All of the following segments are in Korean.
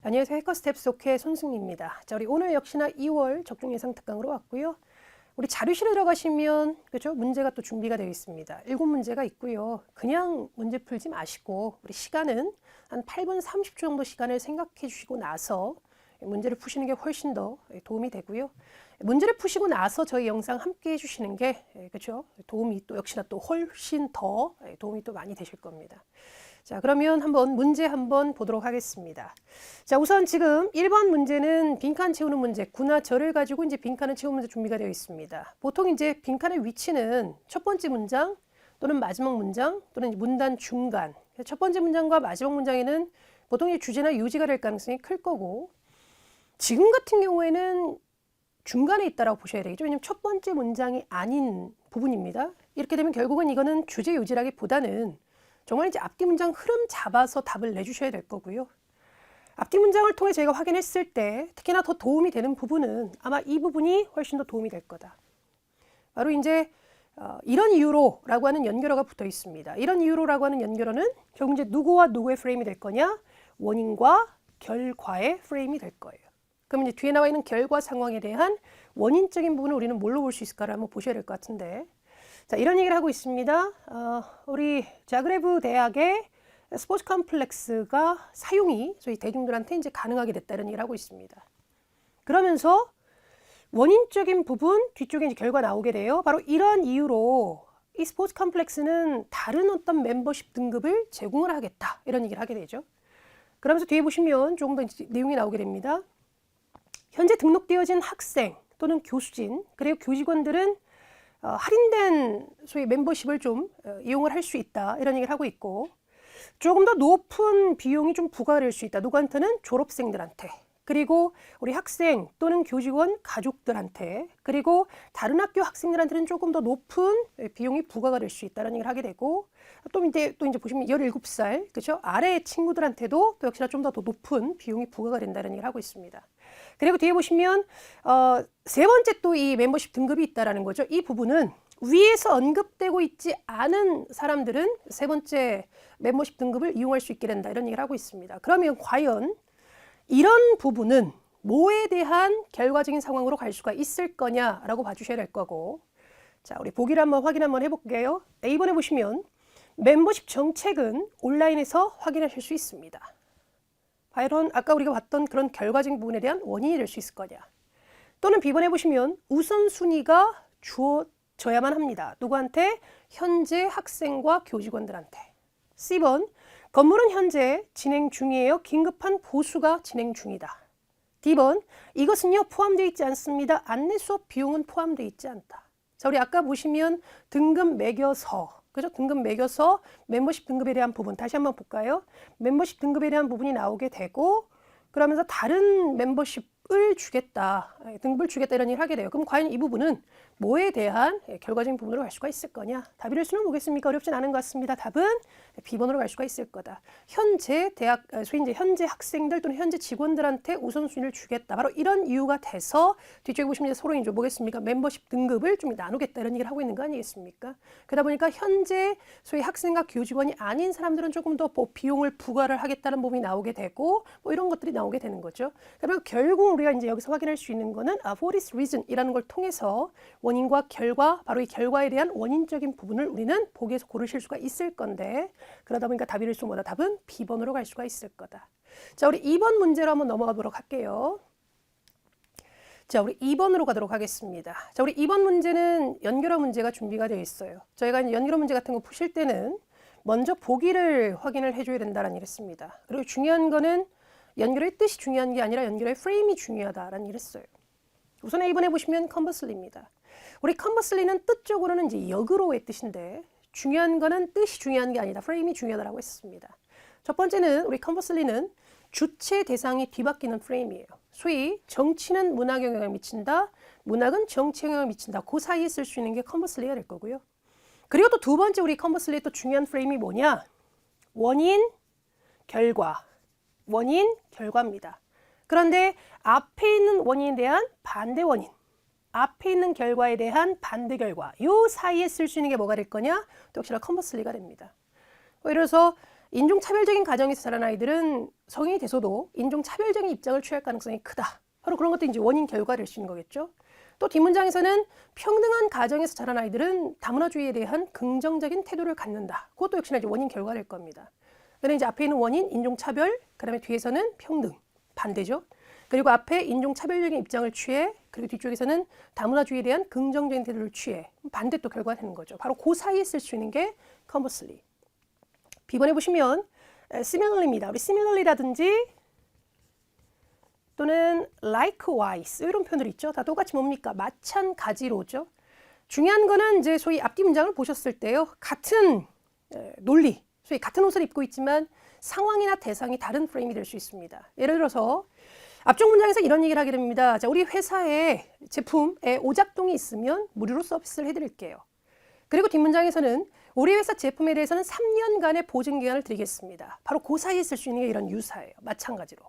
안녕하세요. 해커스텝 속의 손승리입니다. 자, 우리 오늘 역시나 2월 적중 예상 특강으로 왔고요. 우리 자료실에 들어가시면 그죠? 문제가 또 준비가 되어 있습니다. 7문제가 있고요. 그냥 문제 풀지 마시고 우리 시간은 한 8분 30초 정도 시간을 생각해 주시고 나서 문제를 푸시는 게 훨씬 더 도움이 되고요. 문제를 푸시고 나서 저희 영상 함께 해주시는 게 그죠? 도움이 또 역시나 또 훨씬 더 도움이 또 많이 되실 겁니다. 자, 그러면 문제 한번 보도록 하겠습니다. 자, 우선 지금 1번 문제는 빈칸 채우는 문제, 구나 절을 가지고 이제 빈칸을 채우는 문제 준비가 되어 있습니다. 보통 이제 빈칸의 위치는 첫 번째 문장 또는 마지막 문장 또는 문단 중간. 첫 번째 문장과 마지막 문장에는 보통 이 주제나 요지가 될 가능성이 클 거고, 지금 같은 경우에는 중간에 있다라고 보셔야 되겠죠. 왜냐하면 첫 번째 문장이 아닌 부분입니다. 이렇게 되면 결국은 이거는 주제 요지라기보다는 정말 이제 앞뒤 문장 흐름 잡아서 답을 내주셔야 될 거고요. 앞뒤 문장을 통해 저희가 확인했을 때 특히나 더 도움이 되는 부분은 아마 이 부분이 훨씬 더 도움이 될 거다. 바로 이제 이런 이유로라고 하는 연결어가 붙어 있습니다. 이런 이유로라고 하는 연결어는 결국 이제 누구와 누구의 프레임이 될 거냐? 원인과 결과의 프레임이 될 거예요. 그럼 이제 뒤에 나와 있는 결과 상황에 대한 원인적인 부분을 우리는 뭘로 볼 수 있을까를 한번 보셔야 될 것 같은데, 자, 이런 얘기를 하고 있습니다. 우리 자그레브 대학의 스포츠 컴플렉스가 사용이 저희 대중들한테 이제 가능하게 됐다 이런 얘기를 하고 있습니다. 그러면서 원인적인 부분 뒤쪽에 이제 결과 나오게 돼요. 바로 이런 이유로 이 스포츠 컴플렉스는 다른 어떤 멤버십 등급을 제공을 하겠다 이런 얘기를 하게 되죠. 그러면서 뒤에 보시면 조금 더 내용이 나오게 됩니다. 현재 등록되어진 학생 또는 교수진 그리고 교직원들은 할인된 소위 멤버십을 좀 이용을 할 수 있다 이런 얘기를 하고 있고, 조금 더 높은 비용이 좀 부과될 수 있다. 누구한테는? 졸업생들한테, 그리고 우리 학생 또는 교직원 가족들한테, 그리고 다른 학교 학생들한테는 조금 더 높은 비용이 부과가 될 수 있다는 얘기를 하게 되고, 또 이제 보시면 17살 그렇죠? 아래 친구들한테도 또 역시나 좀 더 높은 비용이 부과가 된다는 얘기를 하고 있습니다. 그리고 뒤에 보시면 세 번째 또 이 멤버십 등급이 있다라는 거죠. 이 부분은 위에서 언급되고 있지 않은 사람들은 세 번째 멤버십 등급을 이용할 수 있게 된다 이런 얘기를 하고 있습니다. 그러면 과연 이런 부분은 뭐에 대한 결과적인 상황으로 갈 수가 있을 거냐라고 봐주셔야 될 거고, 자, 우리 보기를 확인 한번 해볼게요. A번에 보시면 멤버십 정책은 온라인에서 확인하실 수 있습니다. 과연 아까 우리가 봤던 그런 결과적인 부분에 대한 원인이 될 수 있을 거냐. 또는 B번에 보시면 우선순위가 주어져야만 합니다. 누구한테? 현재 학생과 교직원들한테. C번, 건물은 현재 진행 중이에요. 긴급한 보수가 진행 중이다. D번, 이것은요 포함되어 있지 않습니다. 안내 수업 비용은 포함되어 있지 않다. 자, 우리 아까 보시면 등급 매겨서, 그죠? 등급 매겨서 멤버십 등급에 대한 부분 다시 한번 볼까요? 멤버십 등급에 대한 부분이 나오게 되고, 그러면서 다른 멤버십을 주겠다, 등급을 주겠다 이런 일을 하게 돼요. 그럼 과연 이 부분은 뭐에 대한 결과적인 부분으로 갈 수가 있을 거냐? 답이를 수는 보겠습니까? 어렵진 않은 것 같습니다. 답은 B번으로 갈 수가 있을 거다. 현재 소위 이제 현재 학생들 또는 현재 직원들한테 우선순위를 주겠다. 바로 이런 이유가 돼서 뒤쪽에 보시면 이제 서로 이제 뭐겠습니까? 멤버십 등급을 좀 나누겠다 이런 얘기를 하고 있는 거 아니겠습니까? 그러다 보니까 현재 소위 학생과 교직원이 아닌 사람들은 조금 더 비용을 부과를 하겠다는 부분이 나오게 되고, 뭐 이런 것들이 나오게 되는 거죠. 그리고 결국 우리가 이제 여기서 확인할 수 있는 거는 for this reason이라는 걸 통해서 원인과 결과, 바로 이 결과에 대한 원인적인 부분을 우리는 보기에서 고르실 수가 있을 건데, 그러다 보니까 답이를 수보다 답은 B번으로 갈 수가 있을 거다. 자, 우리 2번 문제로 한번 넘어가 보도록 할게요. 자, 우리 2번으로 가도록 하겠습니다. 자, 우리 2번 문제는 연결어 문제가 준비가 되어 있어요. 저희가 연결어 문제 같은 거 푸실 때는 먼저 보기를 확인을 해줘야 된다는 일했습니다. 그리고 중요한 거는 연결의 뜻이 중요한 게 아니라 연결의 프레임이 중요하다라는 일을 했어요. 우선 A번에 보시면 컨버슬리입니다. 우리 컨버슬리는 뜻적으로는 이제 역으로의 뜻인데, 중요한 거는 뜻이 중요한 게 아니다, 프레임이 중요하다고 했습니다. 첫 번째는 우리 컨버슬리는 주체 대상이 뒤바뀌는 프레임이에요. 소위 정치는 문학에 영향을 미친다, 문학은 정치에 영향을 미친다. 그 사이에 쓸 수 있는 게 컨버슬리가 될 거고요. 그리고 또 두 번째 우리 컨버슬리의 또 중요한 프레임이 뭐냐? 원인, 결과. 원인, 결과입니다. 그런데 앞에 있는 원인에 대한 반대 원인, 앞에 있는 결과에 대한 반대 결과, 요 사이에 쓸 수 있는 게 뭐가 될 거냐? 또 역시나 컨버슬리가 됩니다. 예를 들어서 인종차별적인 가정에서 자란 아이들은 성인이 돼서도 인종차별적인 입장을 취할 가능성이 크다. 바로 그런 것도 이제 원인 결과를 수 있는 거겠죠. 또 뒷문장에서는 평등한 가정에서 자란 아이들은 다문화주의에 대한 긍정적인 태도를 갖는다. 그것도 역시나 이제 원인 결과일 겁니다. 그런데 이제 앞에 있는 원인 인종차별, 그다음에 뒤에서는 평등, 반대죠. 그리고 앞에 인종차별적인 입장을 취해, 그리고 뒤쪽에서는 다문화주의에 대한 긍정적인 태도를 취해. 반대 또 결과가 되는 거죠. 바로 그 사이에 쓸 수 있는 게 conversely. B번에 보시면 similarly입니다. 우리 similarly라든지 또는 likewise 이런 표현들 있죠. 다 똑같이 뭡니까? 마찬가지로죠. 중요한 거는 이제 소위 앞뒤 문장을 보셨을 때요. 같은 논리, 소위 같은 옷을 입고 있지만 상황이나 대상이 다른 프레임이 될 수 있습니다. 예를 들어서 앞쪽 문장에서 이런 얘기를 하게 됩니다. 자, 우리 회사에 제품에 오작동이 있으면 무료로 서비스를 해드릴게요. 그리고 뒷문장에서는 우리 회사 제품에 대해서는 3년간의 보증기간을 드리겠습니다. 바로 그 사이에 쓸 수 있는 게 이런 유사예요. 마찬가지로.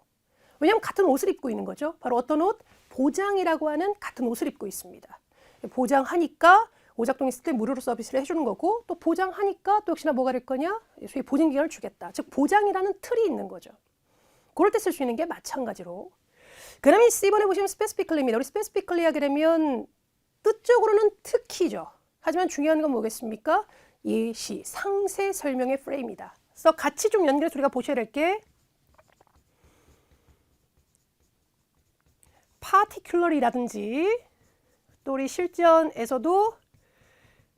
왜냐하면 같은 옷을 입고 있는 거죠. 바로 어떤 옷? 보장이라고 하는 같은 옷을 입고 있습니다. 보장하니까 오작동 있을 때 무료로 서비스를 해주는 거고, 또 보장하니까 또 역시나 뭐가 될 거냐? 소위 보증기간을 주겠다. 즉 보장이라는 틀이 있는 거죠. 그럴 때 쓸 수 있는 게 마찬가지로. 그 다음에 C번에 보시면 specifically입니다. 우리 specifically 하게 되면 뜻적으로는 특히죠. 하지만 중요한 건 뭐겠습니까? 예시, 상세 설명의 프레임이다. 그래서 같이 좀 연결해서 우리가 보셔야 될 게 particular이라든지 또 우리 실전에서도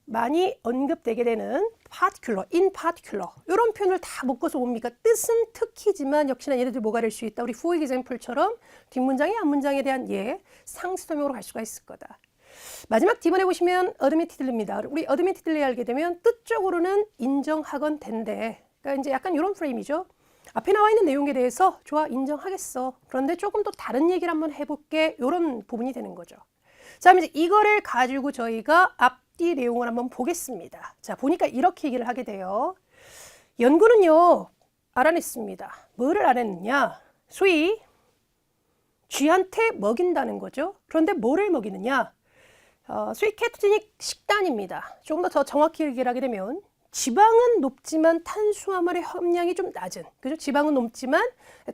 많이 언급되게 되는 particular, in particular 이런 표현을 다 묶어서 뭡니까? 뜻은 특히지만 역시나 얘네들 뭐가 될 수 있다. 우리 for example처럼 뒷문장이 앞문장에 대한 상세 설명으로 갈 수가 있을 거다. 마지막 D번에 보시면 admittedly입니다. 우리 admittedly 알게 되면 뜻적으로는 인정하건 된대. 그러니까 이제 약간 이런 프레임이죠. 앞에 나와 있는 내용에 대해서 좋아 인정하겠어. 그런데 조금 더 다른 얘기를 한번 해볼게. 이런 부분이 되는 거죠. 자, 이제 이거를 가지고 저희가 앞뒤 내용을 한번 보겠습니다. 자, 보니까 이렇게 얘기를 하게 돼요. 연구는요, 알아냈습니다. 뭐를 알아냈느냐? 소위 쥐한테 먹인다는 거죠. 그런데 뭐를 먹이느냐? 소위 케토제닉 식단입니다. 조금 더 정확히 얘기를 하게 되면 지방은 높지만 탄수화물의 함량이 좀 낮은, 그죠? 지방은 높지만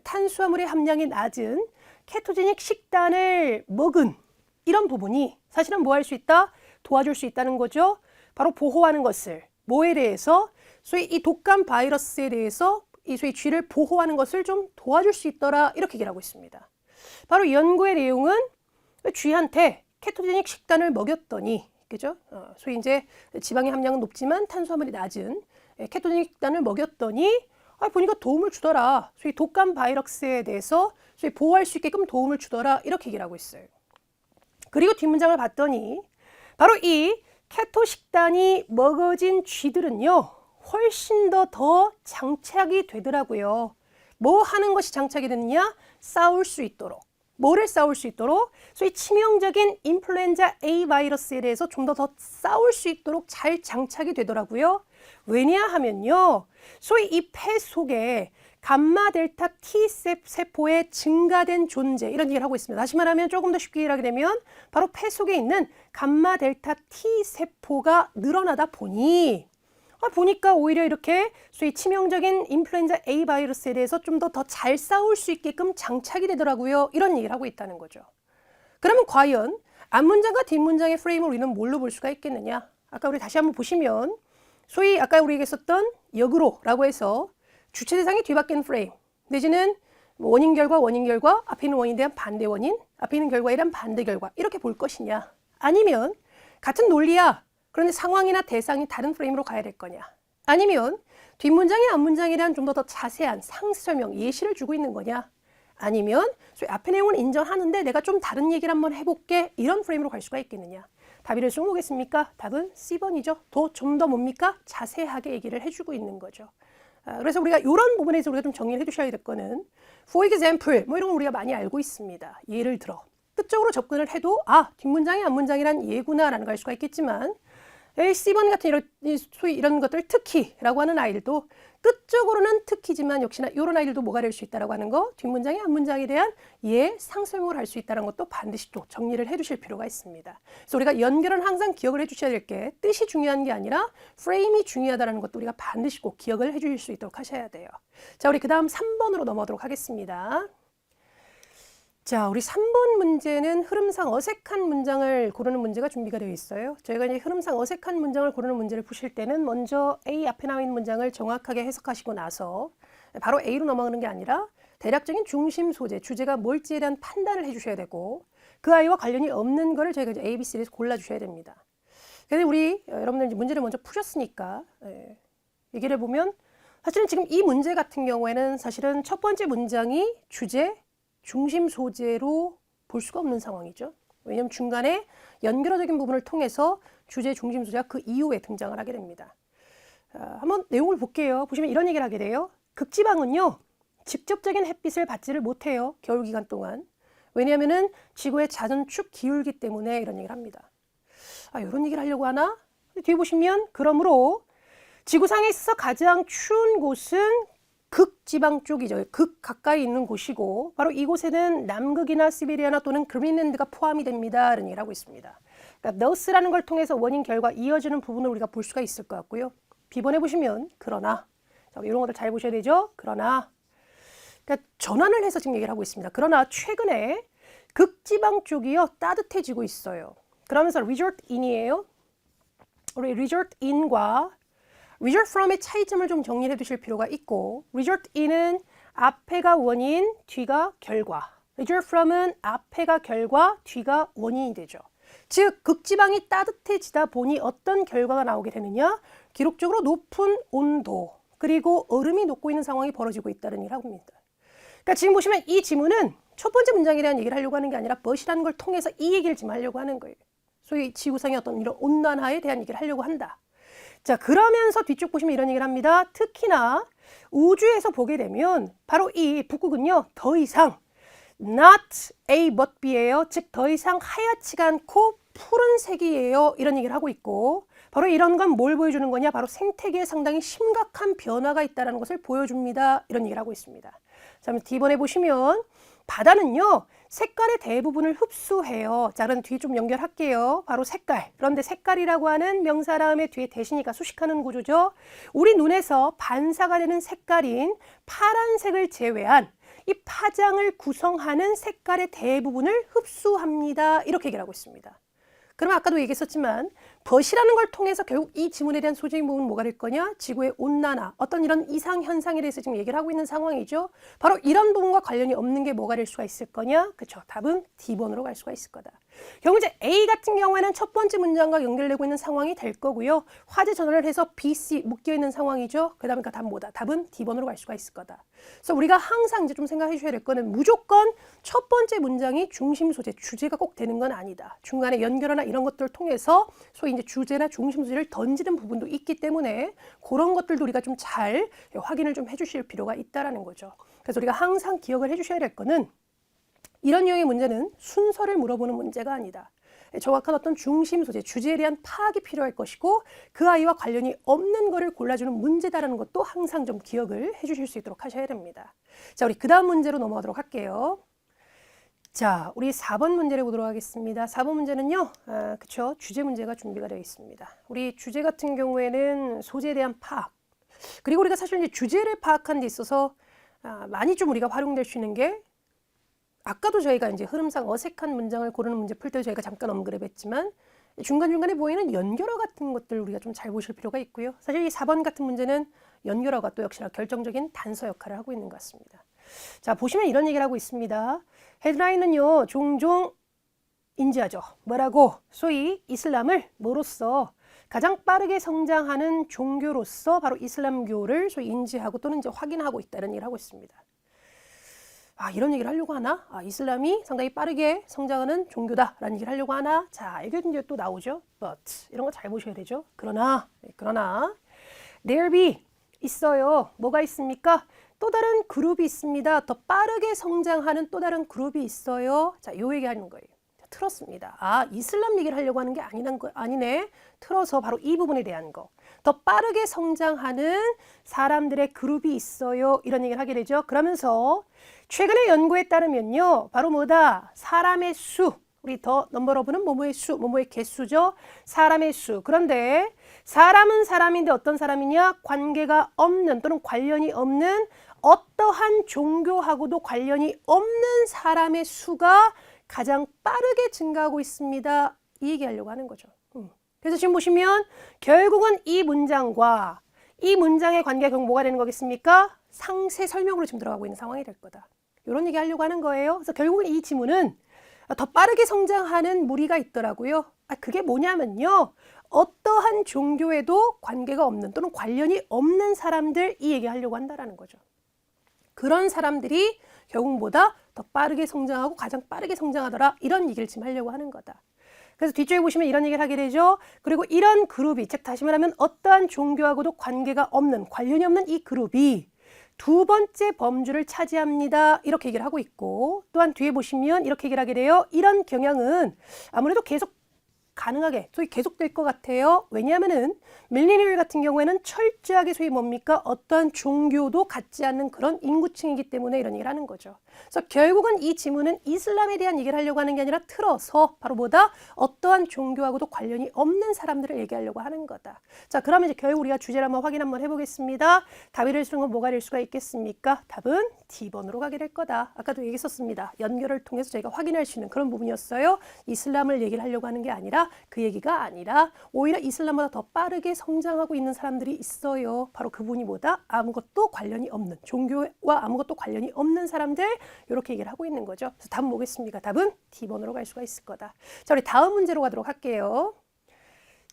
탄수화물의 함량이 낮은 케토제닉 식단을 먹은 이런 부분이 사실은 뭐 할 수 있다? 도와줄 수 있다는 거죠. 바로 보호하는 것을, 뭐에 대해서? 소위 이 독감 바이러스에 대해서 이 소위 쥐를 보호하는 것을 좀 도와줄 수 있더라. 이렇게 얘기를 하고 있습니다. 바로 연구의 내용은 쥐한테 케토제닉 식단을 먹였더니, 그죠? 소위 이제 지방의 함량은 높지만 탄수화물이 낮은 케토제닉 식단을 먹였더니 보니까 도움을 주더라. 소위 독감 바이러스에 대해서 소위 보호할 수 있게끔 도움을 주더라. 이렇게 얘기를 하고 있어요. 그리고 뒷문장을 봤더니 바로 이 케토 식단이 먹어진 쥐들은요. 훨씬 더 장착이 되더라고요. 뭐 하는 것이 장착이 되느냐? 싸울 수 있도록. 뭐를 싸울 수 있도록? 소위 치명적인 인플루엔자 A 바이러스에 대해서 좀 더 싸울 수 있도록 잘 장착이 되더라고요. 왜냐하면요. 소위 이 폐 속에 감마 델타 T 세포의 증가된 존재, 이런 얘기를 하고 있습니다. 다시 말하면 조금 더 쉽게 이해하게 되면 바로 폐 속에 있는 감마 델타 T 세포가 늘어나다 보니까 오히려 이렇게 소위 치명적인 인플루엔자 A 바이러스에 대해서 좀 더 잘 싸울 수 있게끔 장착이 되더라고요. 이런 얘기를 하고 있다는 거죠. 그러면 과연 앞문장과 뒷문장의 프레임을 우리는 뭘로 볼 수가 있겠느냐? 아까 우리 다시 한번 보시면 소위 아까 우리 얘기했었던 역으로라고 해서 주체 대상이 뒤바뀐 프레임 내지는 원인 결과 앞에 있는 원인에 대한 반대 원인, 앞에 있는 결과에 대한 반대 결과 이렇게 볼 것이냐? 아니면 같은 논리야. 그런데 상황이나 대상이 다른 프레임으로 가야 될 거냐? 아니면 뒷문장이 앞문장에 대한 좀 더 자세한 상세 설명, 예시를 주고 있는 거냐? 아니면 앞의 내용을 인정하는데 내가 좀 다른 얘기를 한번 해볼게. 이런 프레임으로 갈 수가 있겠느냐? 답이를 좀 보겠습니까? 답은 C번이죠. 좀 더 뭡니까? 자세하게 얘기를 해주고 있는 거죠. 그래서 우리가 이런 부분에서 우리가 좀 정리를 해두셔야 될 거는 for example, 뭐 이런 거 우리가 많이 알고 있습니다. 예를 들어. 뜻적으로 접근을 해도 뒷문장이 앞문장이란 예구나라는 걸 알 수가 있겠지만 C번 같은 소위 이런 것들 특히라고 하는 아이들도 뜻적으로는 특히지만 역시나 이런 아이들도 뭐가 될 수 있다라고 하는 거 뒷문장의 앞문장에 대한 상설명을 할 수 있다는 것도 반드시 또 정리를 해주실 필요가 있습니다. 그래서 우리가 연결은 항상 기억을 해주셔야 될 게 뜻이 중요한 게 아니라 프레임이 중요하다는 것도 우리가 반드시 꼭 기억을 해주실 수 있도록 하셔야 돼요. 자, 우리 그 다음 3번으로 넘어가도록 하겠습니다. 자, 우리 3번 문제는 흐름상 어색한 문장을 고르는 문제가 준비가 되어 있어요. 저희가 이제 흐름상 어색한 문장을 고르는 문제를 푸실 때는 먼저 A 앞에 나와 있는 문장을 정확하게 해석하시고 나서 바로 A로 넘어가는 게 아니라 대략적인 중심 소재, 주제가 뭘지에 대한 판단을 해주셔야 되고 그 아이와 관련이 없는 거를 저희가 이제 A, B, C에서 골라주셔야 됩니다. 그래서 우리 여러분들 이제 문제를 먼저 푸셨으니까 얘기를 해보면 사실은 지금 이 문제 같은 경우에는 사실은 첫 번째 문장이 주제, 중심 소재로 볼 수가 없는 상황이죠. 왜냐하면 중간에 연결어적인 부분을 통해서 주제, 중심 소재가 그 이후에 등장을 하게 됩니다. 한번 내용을 볼게요. 보시면 이런 얘기를 하게 돼요. 극지방은요, 직접적인 햇빛을 받지를 못해요. 겨울 기간 동안. 왜냐하면 지구의 자전축 기울기 때문에 이런 얘기를 합니다. 이런 얘기를 하려고 하나? 뒤에 보시면 그러므로 지구상에 있어서 가장 추운 곳은 극지방 쪽이죠. 극 가까이 있는 곳이고 바로 이곳에는 남극이나 시베리아나 또는 그린랜드가 포함이 됩니다. 이런 얘기를 하고 있습니다. 그러니까 thus라는 걸 통해서 원인, 결과 이어지는 부분을 우리가 볼 수가 있을 것 같고요. B번에 보시면 그러나 자, 이런 것들 잘 보셔야 되죠. 그러나 그러니까 전환을 해서 지금 얘기를 하고 있습니다. 그러나 최근에 극지방 쪽이요 따뜻해지고 있어요. 그러면서 resort in이에요. 우리 resort in과 resort from의 차이점을 좀 정리해 두실 필요가 있고 resort in은 앞에가 원인, 뒤가 결과. resort from은 앞에가 결과, 뒤가 원인이 되죠. 즉 극지방이 따뜻해지다 보니 어떤 결과가 나오게 되느냐? 기록적으로 높은 온도 그리고 얼음이 녹고 있는 상황이 벌어지고 있다는 얘기를 하고 있습니다. 그러니까 지금 보시면 이 지문은 첫 번째 문장에 대한 얘기를 하려고 하는 게 아니라 but이라는 걸 통해서 이 얘기를 지금 하려고 하는 거예요. 소위 지구상의 어떤 이런 온난화에 대한 얘기를 하려고 한다. 자, 그러면서 뒤쪽 보시면 이런 얘기를 합니다. 특히나 우주에서 보게 되면 바로 이 북극은요 더 이상 not A but B예요. 즉 더 이상 하얗지가 않고 푸른색이에요. 이런 얘기를 하고 있고 바로 이런 건 뭘 보여주는 거냐? 바로 생태계에 상당히 심각한 변화가 있다는 것을 보여줍니다. 이런 얘기를 하고 있습니다. 자, 그럼 D번에 보시면 바다는요 색깔의 대부분을 흡수해요. 자, 그럼 뒤에 좀 연결할게요. 바로 색깔. 그런데 색깔이라고 하는 명사 다음에 뒤에 대신이가 수식하는 구조죠. 우리 눈에서 반사가 되는 색깔인 파란색을 제외한 이 파장을 구성하는 색깔의 대부분을 흡수합니다. 이렇게 얘기를 하고 있습니다. 그럼 아까도 얘기했었지만 but이라는 걸 통해서 결국 이 지문에 대한 소재인 부분은 뭐가 될 거냐? 지구의 온난화, 어떤 이런 이상 현상에 대해서 지금 얘기를 하고 있는 상황이죠. 바로 이런 부분과 관련이 없는 게 뭐가 될 수가 있을 거냐? 그렇죠. 답은 D번으로 갈 수가 있을 거다. 결국 이제 A 같은 경우에는 첫 번째 문장과 연결되고 있는 상황이 될 거고요. 화제 전환을 해서 B, C 묶여 있는 상황이죠. 그 다음에 답은 뭐다? 답은 D번으로 갈 수가 있을 거다. 그래서 우리가 항상 이제 좀 생각해 주셔야 될 거는 무조건 첫 번째 문장이 중심 소재, 주제가 꼭 되는 건 아니다. 중간에 연결하나 이런 것들을 통해서 소위 이제 주제나 중심 소재를 던지는 부분도 있기 때문에 그런 것들도 우리가 좀 잘 확인을 좀 해주실 필요가 있다라는 거죠. 그래서 우리가 항상 기억을 해주셔야 될 거는 이런 유형의 문제는 순서를 물어보는 문제가 아니다. 정확한 어떤 중심 소재, 주제에 대한 파악이 필요할 것이고 그 아이와 관련이 없는 거를 골라주는 문제다라는 것도 항상 좀 기억을 해주실 수 있도록 하셔야 됩니다. 자, 우리 그 다음 문제로 넘어가도록 할게요. 자, 우리 4번 문제를 보도록 하겠습니다. 4번 문제는요, 그쵸, 주제 문제가 준비가 되어 있습니다. 우리 주제 같은 경우에는 소재에 대한 파악, 그리고 우리가 사실 이제 주제를 파악하는 데 있어서 많이 좀 우리가 활용될 수 있는 게 아까도 저희가 이제 흐름상 어색한 문장을 고르는 문제 풀 때 저희가 잠깐 언급을 했지만 중간중간에 보이는 연결어 같은 것들 우리가 좀 잘 보실 필요가 있고요. 사실 이 4번 같은 문제는 연결어가 또 역시나 결정적인 단서 역할을 하고 있는 것 같습니다. 자, 보시면 이런 얘기를 하고 있습니다. 헤드라인은요 종종 인지하죠. 뭐라고? 소위 이슬람을 뭐로써 가장 빠르게 성장하는 종교로서 바로 이슬람교를 소위 인지하고 또는 이제 확인하고 있다는 얘기를 하고 있습니다. 이런 얘기를 하려고 하나? 이슬람이 상당히 빠르게 성장하는 종교다라는 얘기를 하려고 하나? 자, 이게 이제 또 나오죠. But 이런 거 잘 보셔야 되죠. 그러나 there be 있어요. 뭐가 있습니까? 또 다른 그룹이 있습니다. 더 빠르게 성장하는 또 다른 그룹이 있어요. 자, 요 얘기하는 거예요. 틀었습니다. 아, 이슬람 얘기를 하려고 하는 게 아니네. 틀어서 바로 이 부분에 대한 거. 더 빠르게 성장하는 사람들의 그룹이 있어요. 이런 얘기를 하게 되죠. 그러면서 최근의 연구에 따르면요. 바로 뭐다? 사람의 수. 우리 더 넘버 오브는 뭐뭐의 수, 뭐뭐의 개수죠. 사람의 수. 그런데 사람은 사람인데 어떤 사람이냐? 관계가 없는 또는 관련이 없는 어떠한 종교하고도 관련이 없는 사람의 수가 가장 빠르게 증가하고 있습니다. 이 얘기하려고 하는 거죠. 그래서 지금 보시면 결국은 이 문장과 이 문장의 관계가 결국 뭐가 되는 거겠습니까? 상세 설명으로 지금 들어가고 있는 상황이 될 거다. 이런 얘기 하려고 하는 거예요. 그래서 결국은 이 지문은 더 빠르게 성장하는 무리가 있더라고요. 그게 뭐냐면요. 어떠한 종교에도 관계가 없는 또는 관련이 없는 사람들 이 얘기하려고 한다라는 거죠. 그런 사람들이 결국 보다 더 빠르게 성장하고 가장 빠르게 성장하더라. 이런 얘기를 지금 하려고 하는 거다. 그래서 뒤쪽에 보시면 이런 얘기를 하게 되죠. 그리고 이런 그룹이, 즉 다시 말하면 어떠한 종교하고도 관계가 없는, 관련이 없는 이 그룹이 두 번째 범주를 차지합니다. 이렇게 얘기를 하고 있고, 또한 뒤에 보시면 이렇게 얘기를 하게 돼요. 이런 경향은 아무래도 계속 가능하게 소위 계속될 것 같아요. 왜냐하면은 밀레니얼 같은 경우에는 철저하게 소위 뭡니까? 어떠한 종교도 갖지 않는 그런 인구층이기 때문에 이런 얘기를 하는 거죠. 그래서 결국은 이 지문은 이슬람에 대한 얘기를 하려고 하는 게 아니라 틀어서 바로 뭐다? 어떠한 종교하고도 관련이 없는 사람들을 얘기하려고 하는 거다. 자, 그러면 이제 결국 우리가 주제를 한번 해보겠습니다. 답이 될 수 있는 건 뭐가 될 수가 있겠습니까? 답은 D번으로 가게 될 거다. 아까도 얘기했었습니다. 연결을 통해서 저희가 확인할 수 있는 그런 부분이었어요. 이슬람을 얘기를 하려고 하는 게 아니라 그 얘기가 아니라 오히려 이슬람보다 더 빠르게 성장하고 있는 사람들이 있어요. 바로 그분이 뭐다? 아무것도 관련이 없는, 종교와 아무것도 관련이 없는 사람들 이렇게 얘기를 하고 있는 거죠. 그래서 답은 뭐겠습니까? 답은 D번으로 갈 수가 있을 거다. 자, 우리 다음 문제로 가도록 할게요.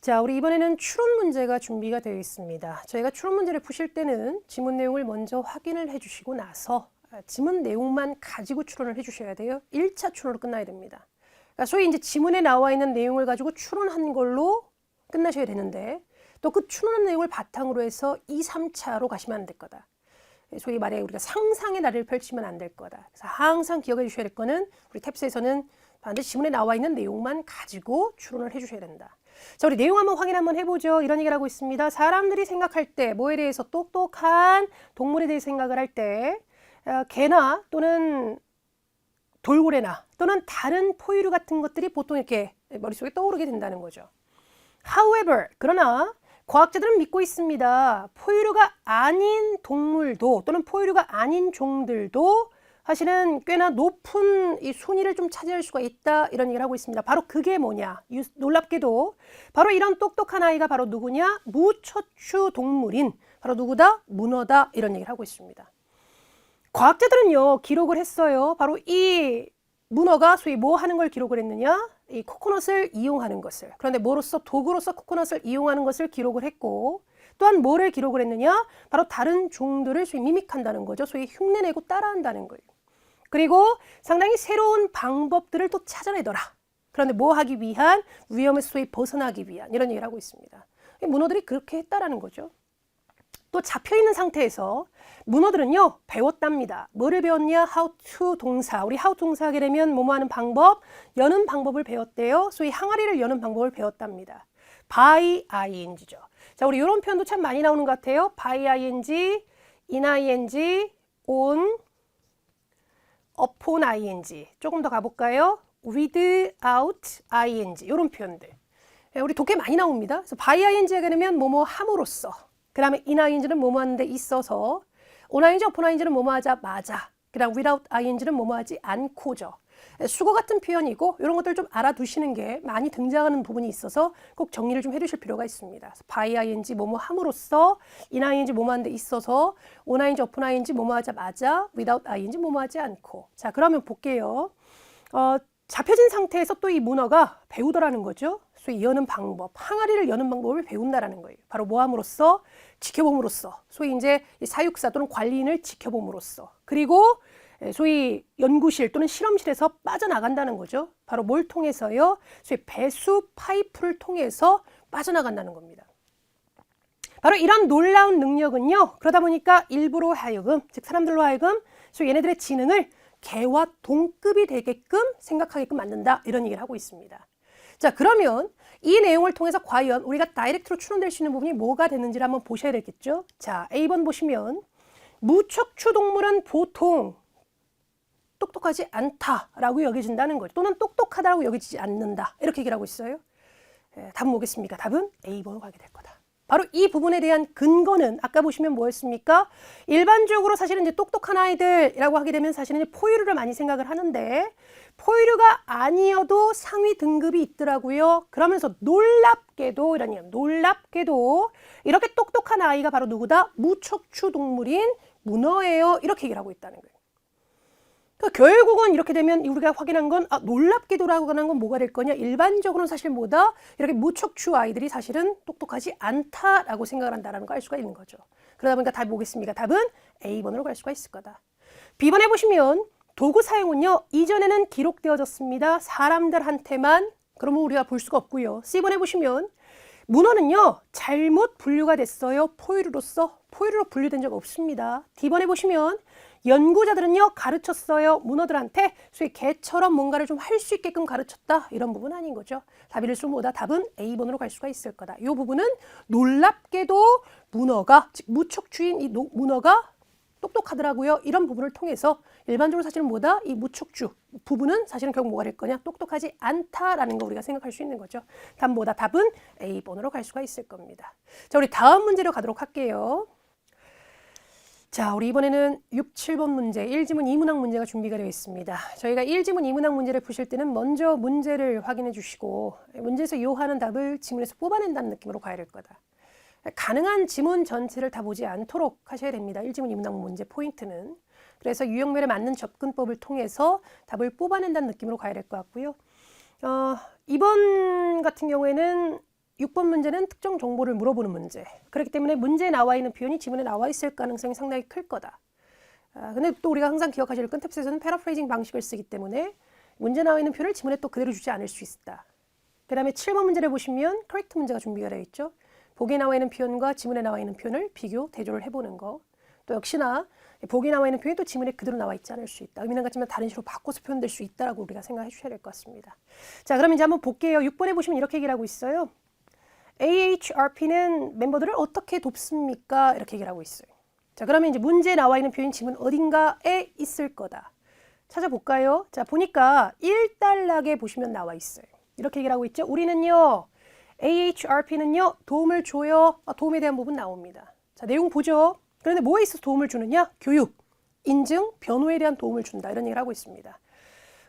자, 우리 이번에는 추론 문제가 준비가 되어 있습니다. 저희가 추론 문제를 푸실 때는 지문 내용을 먼저 확인을 해주시고 나서 지문 내용만 가지고 추론을 해주셔야 돼요. 1차 추론으로 끝나야 됩니다. 그러니까 소위 이제 지문에 나와 있는 내용을 가지고 추론한 걸로 끝나셔야 되는데 또 그 추론한 내용을 바탕으로 해서 2, 3차로 가시면 안 될 거다. 소위 말해 우리가 상상의 나래를 펼치면 안 될 거다. 그래서 항상 기억해 주셔야 될 거는 우리 탭스에서는 반드시 지문에 나와 있는 내용만 가지고 추론을 해주셔야 된다. 자, 우리 내용 한번 확인 한번 해보죠. 이런 얘기를 하고 있습니다. 사람들이 생각할 때 뭐에 대해서 똑똑한 동물에 대해 생각을 할 때 개나 또는 돌고래나 또는 다른 포유류 같은 것들이 보통 이렇게 머릿속에 떠오르게 된다는 거죠. However, 그러나 과학자들은 믿고 있습니다. 포유류가 아닌 동물도 또는 포유류가 아닌 종들도 사실은 꽤나 높은 이 순위를 좀 차지할 수가 있다. 이런 얘기를 하고 있습니다. 바로 그게 뭐냐? 놀랍게도 바로 이런 똑똑한 아이가 바로 누구냐? 무척추 동물인 바로 누구다? 문어다. 이런 얘기를 하고 있습니다. 과학자들은요, 기록을 했어요. 바로 이 문어가 소위 뭐 하는 걸 기록을 했느냐? 이 코코넛을 이용하는 것을. 그런데 뭐로서? 도구로서 코코넛을 이용하는 것을 기록을 했고, 또한 뭐를 기록을 했느냐? 바로 다른 종들을 소위 미믹한다는 거죠. 소위 흉내내고 따라한다는 거예요. 그리고 상당히 새로운 방법들을 또 찾아내더라. 그런데 뭐 하기 위한? 위험에서 소위 벗어나기 위한 이런 얘기를 하고 있습니다. 문어들이 그렇게 했다라는 거죠. 또 잡혀있는 상태에서 문어들은요, 배웠답니다. 뭐를 배웠냐? how to 동사. 우리 how 동사 하게 되면 뭐뭐 하는 방법, 여는 방법을 배웠대요. 소위 항아리를 여는 방법을 배웠답니다. by ing죠. 자, 우리 이런 표현도 참 많이 나오는 것 같아요. by ing, in ing, on, upon ing. 조금 더 가볼까요? without ing. 이런 표현들. 우리 독해 많이 나옵니다. 그래서 by ing 하게 되면 뭐뭐 함으로써. 그 다음에 in ing는 뭐뭐 하는데 있어서, on ing, upon ing는 뭐뭐 하자마자, 그 다음 without ing는 뭐뭐 하지 않고죠. 수거 같은 표현이고 이런 것들 좀 알아두시는 게 많이 등장하는 부분이 있어서 꼭 정리를 좀 해두실 필요가 있습니다. by ing 뭐뭐 함으로써, in ing 뭐뭐 하는데 있어서, on ing, upon ing 뭐뭐 하자마자, without ing 뭐뭐 하지 않고. 자, 그러면 볼게요. 잡혀진 상태에서 또 이 문어가 배우더라는 거죠. 소위 여는 방법, 항아리를 여는 방법을 배운다라는 거예요. 바로 뭐 함으로써? 지켜봄으로써. 소위 이제 사육사 또는 관리인을 지켜봄으로써. 그리고 소위 연구실 또는 실험실에서 빠져나간다는 거죠. 바로 뭘 통해서요? 소위 배수 파이프를 통해서 빠져나간다는 겁니다. 바로 이런 놀라운 능력은요, 그러다 보니까 일부로 하여금, 즉 사람들로 하여금 소위 얘네들의 지능을 걔와 동급이 되게끔 생각하게끔 만든다. 이런 얘기를 하고 있습니다. 자, 그러면 이 내용을 통해서 과연 우리가 다이렉트로 추론될 수 있는 부분이 뭐가 되는지를 한번 보셔야 되겠죠. 자, A번 보시면 무척추 동물은 보통 똑똑하지 않다라고 여겨진다는 거죠. 또는 똑똑하다고 여겨지지 않는다. 이렇게 얘기를 하고 있어요. 답은 뭐겠습니까? 답은 A번으로 가게 될 거다. 바로 이 부분에 대한 근거는 아까 보시면 뭐였습니까? 일반적으로 사실은 이제 똑똑한 아이들이라고 하게 되면 사실은 이제 포유류를 많이 생각을 하는데 포유류가 아니어도 상위 등급이 있더라고요. 그러면서 놀랍게도 이렇게 똑똑한 아이가 바로 누구다? 무척추 동물인 문어예요. 이렇게 얘기를 하고 있다는 거예요. 그러니까 결국은 이렇게 되면 우리가 확인한 건 놀랍게도라고 하는 건 뭐가 될 거냐? 일반적으로는 사실 뭐다? 이렇게 무척추 아이들이 사실은 똑똑하지 않다라고 생각을 한다는 걸 알 수가 있는 거죠. 그러다 보니까 답이 뭐겠습니까? 답은 A번으로 갈 수가 있을 거다. B번에 보시면 도구 사용은요. 이전에는 기록되어졌습니다. 사람들한테만. 그러면 우리가 볼 수가 없고요. C번에 보시면 문어는요. 잘못 분류가 됐어요. 포유류로 분류된 적 없습니다. D번에 보시면 연구자들은요. 가르쳤어요. 문어들한테 소위 개처럼 뭔가를 좀 할 수 있게끔 가르쳤다. 이런 부분 아닌 거죠. 답일수록 뭐다? 답은 A번으로 갈 수가 있을 거다. 이 부분은 놀랍게도 문어가, 즉 무척추인 이 문어가 똑똑하더라고요. 이런 부분을 통해서 일반적으로 사실은 뭐다? 이 무척추 부분은 사실은 결국 뭐가 될 거냐? 똑똑하지 않다라는 거 우리가 생각할 수 있는 거죠. 답은 뭐다? 답은 A번으로 갈 수가 있을 겁니다. 자, 우리 다음 문제로 가도록 할게요. 자, 우리 이번에는 6, 7번 문제, 1지문 2문항 문제가 준비가 되어 있습니다. 저희가 1지문 2문항 문제를 푸실 때는 먼저 문제를 확인해 주시고 문제에서 요하는 답을 지문에서 뽑아낸다는 느낌으로 가야 될 거다. 가능한 지문 전체를 다 보지 않도록 하셔야 됩니다. 1지문 2문항 문제 포인트는. 그래서 유형별에 맞는 접근법을 통해서 답을 뽑아낸다는 느낌으로 가야 될 것 같고요. 이번 같은 경우에는 6번 문제는 특정 정보를 물어보는 문제. 그렇기 때문에 문제에 나와 있는 표현이 지문에 나와 있을 가능성이 상당히 클 거다. 근데 또 우리가 항상 기억하실 컨셉스에서는 패러프레이징 방식을 쓰기 때문에 문제 나와 있는 표현을 지문에 또 그대로 주지 않을 수 있다. 그 다음에 7번 문제를 보시면 커렉트 문제가 준비가 되어 있죠. 보기에 나와 있는 표현과 지문에 나와 있는 표현을 비교, 대조를 해보는 거. 또 역시나 보기에 나와 있는 표현이 또 지문에 그대로 나와 있지 않을 수 있다. 의미는 같지만 다른 식으로 바꿔서 표현될 수 있다라고 우리가 생각해 주셔야 될 것 같습니다. 자, 그럼 이제 한번 볼게요. 6번에 보시면 이렇게 얘기를 하고 있어요. AHRP는 멤버들을 어떻게 돕습니까? 이렇게 얘기를 하고 있어요. 자, 그러면 이제 문제에 나와 있는 표현 지문 어딘가에 있을 거다. 찾아볼까요? 자, 보니까 1단락에 보시면 나와 있어요. 이렇게 얘기를 하고 있죠. 우리는요. AHRP는요. 도움을 줘요. 도움에 대한 부분 나옵니다. 자, 내용 보죠. 그런데 뭐에 있어서 도움을 주느냐? 교육, 인증, 변호에 대한 도움을 준다. 이런 얘기를 하고 있습니다.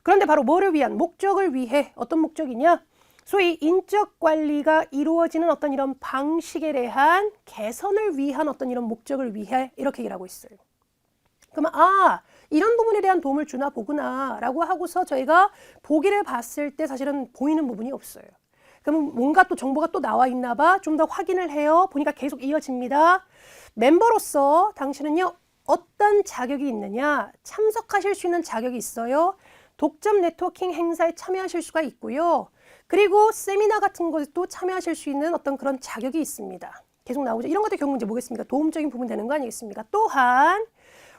그런데 바로 뭐를 위한? 목적을 위해. 어떤 목적이냐? 소위 인적 관리가 이루어지는 어떤 이런 방식에 대한 개선을 위한 어떤 이런 목적을 위해 이렇게 얘기를 하고 있어요. 그러면 이런 부분에 대한 도움을 주나 보구나 라고 하고서 저희가 보기를 봤을 때 사실은 보이는 부분이 없어요. 그러면 뭔가 또 정보가 또 나와 있나 봐. 좀 더 확인을 해요. 보니까 계속 이어집니다. 멤버로서 당신은요. 어떤 자격이 있느냐? 참석하실 수 있는 자격이 있어요. 독점 네트워킹 행사에 참여하실 수가 있고요. 그리고 세미나 같은 것도 참여하실 수 있는 어떤 그런 자격이 있습니다. 계속 나오죠. 이런 것도 결국 이제 뭐겠습니까? 도움적인 부분 되는 거 아니겠습니까? 또한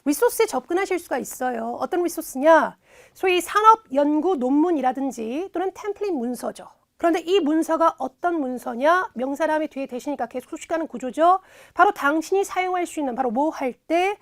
리소스에 접근하실 수가 있어요. 어떤 리소스냐? 소위 산업 연구 논문이라든지 또는 템플릿 문서죠. 그런데 이 문서가 어떤 문서냐? 명사 다음에 뒤에 대시니까 계속 수식하는 구조죠. 바로 당신이 사용할 수 있는 바로 뭐 할 때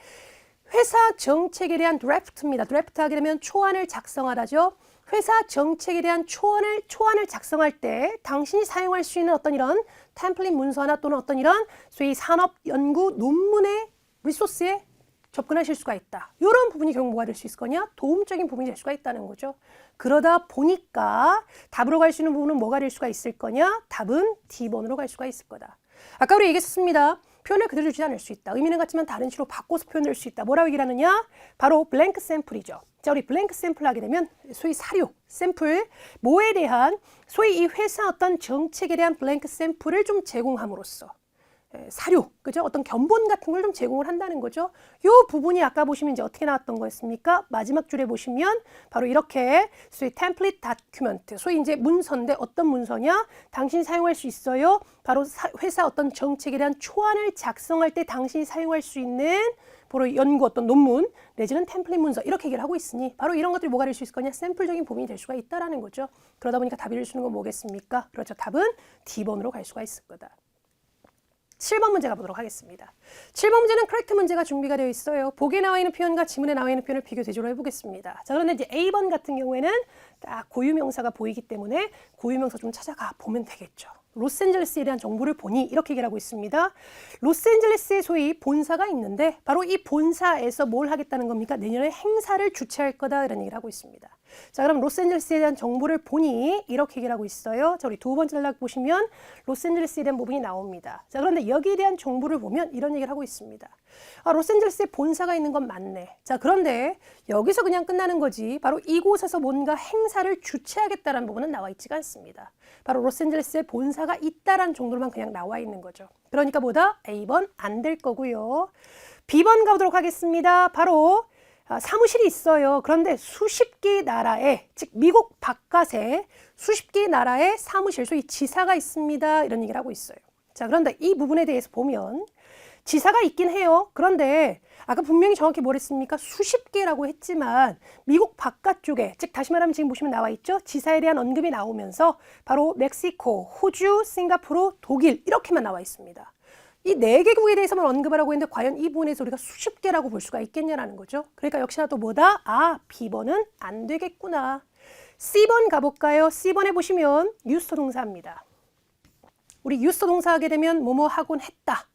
회사 정책에 대한 드래프트입니다. 드래프트 하게 되면 초안을 작성하다죠. 회사 정책에 대한 초안을 작성할 때 당신이 사용할 수 있는 어떤 이런 템플릿 문서나 또는 어떤 이런 소위 산업 연구 논문의 리소스에 접근하실 수가 있다. 이런 부분이 결국 뭐가 될 수 있을 거냐? 도움적인 부분이 될 수가 있다는 거죠. 그러다 보니까 답으로 갈 수 있는 부분은 뭐가 될 수가 있을 거냐? 답은 D번으로 갈 수가 있을 거다. 아까 우리 얘기했었습니다. 표현을 그대로 주지 않을 수 있다. 의미는 같지만 다른 식으로 바꿔서 표현될 수 있다. 뭐라고 얘기를 하느냐? 바로 블랭크 샘플이죠. 자, 우리 블랭크 샘플 하게 되면 소위 사료, 샘플, 뭐에 대한 소위 이 회사 어떤 정책에 대한 블랭크 샘플을 좀 제공함으로써 사료, 그죠? 어떤 견본 같은 걸 좀 제공을 한다는 거죠. 이 부분이 아까 보시면 이제 어떻게 나왔던 거였습니까? 마지막 줄에 보시면 바로 이렇게 소위 템플릿 다큐멘트, 소위 이제 문서인데 어떤 문서냐? 당신이 사용할 수 있어요. 바로 회사 어떤 정책에 대한 초안을 작성할 때 당신이 사용할 수 있는 바로 연구 어떤 논문 내지는 템플릿 문서 이렇게 얘기를 하고 있으니 바로 이런 것들이 뭐가 될 수 있을 거냐? 샘플적인 부분이 될 수가 있다라는 거죠. 그러다 보니까 답이 될 수 있는 건 뭐겠습니까? 그렇죠. 답은 D번으로 갈 수가 있을 거다. 7번 문제 가보도록 하겠습니다. 7번 문제는 커렉트 문제가 준비가 되어 있어요. 보기에 나와 있는 표현과 지문에 나와 있는 표현을 비교 대조를 해보겠습니다. 자, 그런데 이제 A번 같은 경우에는 딱 고유명사가 보이기 때문에 고유명사 좀 찾아가 보면 되겠죠. 로스앤젤레스에 대한 정보를 보니 이렇게 얘기를 하고 있습니다. 로스앤젤레스에 소위 본사가 있는데 바로 이 본사에서 뭘 하겠다는 겁니까? 내년에 행사를 주최할 거다 이런 얘기를 하고 있습니다. 자, 그럼 로스앤젤레스에 대한 정보를 보니 이렇게 얘기를 하고 있어요. 자, 우리 두 번째 단락 보시면 로스앤젤레스에 대한 부분이 나옵니다. 자, 그런데 여기에 대한 정보를 보면 이런 얘기를 하고 있습니다. 아, 로스앤젤레스에 본사가 있는 건 맞네. 자, 그런데 여기서 그냥 끝나는 거지 바로 이곳에서 뭔가 행사를 주최하겠다는 부분은 나와 있지가 않습니다. 바로 로스앤젤레스에 본사가 있다라는 정도로만 그냥 나와 있는 거죠. 그러니까 뭐다? A번 안 될 거고요. B번 가보도록 하겠습니다. 바로 사무실이 있어요. 그런데 수십 개 나라에, 즉 미국 바깥에 수십 개 나라의 사무실, 소위 지사가 있습니다. 이런 얘기를 하고 있어요. 자, 그런데 이 부분에 대해서 보면 지사가 있긴 해요. 그런데 아까 분명히 정확히 뭐랬습니까? 수십 개라고 했지만 미국 바깥쪽에, 즉 다시 말하면 지금 보시면 나와 있죠? 지사에 대한 언급이 나오면서 바로 멕시코, 호주, 싱가포르, 독일 이렇게만 나와 있습니다. 이 4개국에 대해서만 언급을 하고 있는데 과연 이 부분에서 우리가 수십 개라고 볼 수가 있겠냐라는 거죠. 그러니까 역시나 또 뭐다? 아, B번은 안 되겠구나. C번 가볼까요? C번에 보시면 유스터 동사입니다. 우리 유스터 동사 하게 되면 뭐뭐 하곤 했다.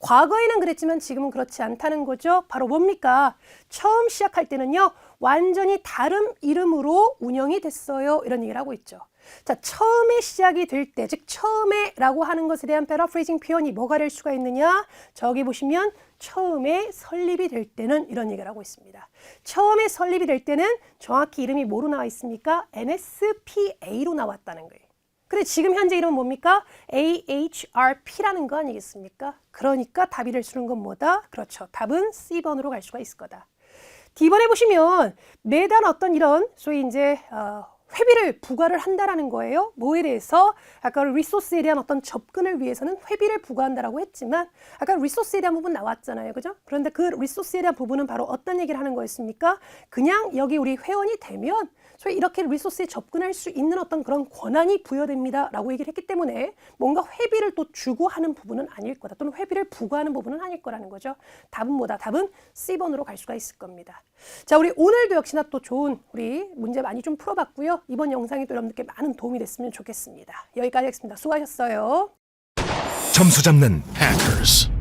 과거에는 그랬지만 지금은 그렇지 않다는 거죠. 바로 뭡니까? 처음 시작할 때는요. 완전히 다른 이름으로 운영이 됐어요. 이런 얘기를 하고 있죠. 자, 처음에 시작이 될 때, 즉 처음에 라고 하는 것에 대한 패러프레이징 표현이 뭐가 될 수가 있느냐? 저기 보시면 처음에 설립이 될 때는 이런 얘기를 하고 있습니다. 처음에 설립이 될 때는 정확히 이름이 뭐로 나와 있습니까? NSPA로 나왔다는 거예요. 근데 지금 현재 이름은 뭡니까? AHRP라는 거 아니겠습니까? 그러니까 답이 될 수 있는 건 뭐다? 그렇죠. 답은 C번으로 갈 수가 있을 거다. D번에 보시면 매달 어떤 이런 소위 이제 회비를 부과를 한다라는 거예요. 뭐에 대해서? 아까 리소스에 대한 어떤 접근을 위해서는 회비를 부과한다라고 했지만 아까 리소스에 대한 부분 나왔잖아요. 그죠? 그런데 그 리소스에 대한 부분은 바로 어떤 얘기를 하는 거였습니까? 그냥 여기 우리 회원이 되면 소위 이렇게 리소스에 접근할 수 있는 어떤 그런 권한이 부여됩니다. 라고 얘기를 했기 때문에 뭔가 회비를 또 주고 하는 부분은 아닐 거다. 또는 회비를 부과하는 부분은 아닐 거라는 거죠. 답은 뭐다? 답은 C번으로 갈 수가 있을 겁니다. 자, 우리 오늘도 역시나 또 좋은 우리 문제 많이 좀 풀어봤고요. 이번 영상이 또 여러분들께 많은 도움이 됐으면 좋겠습니다. 여기까지 하겠습니다. 수고하셨어요. 점수 잡는 해커스.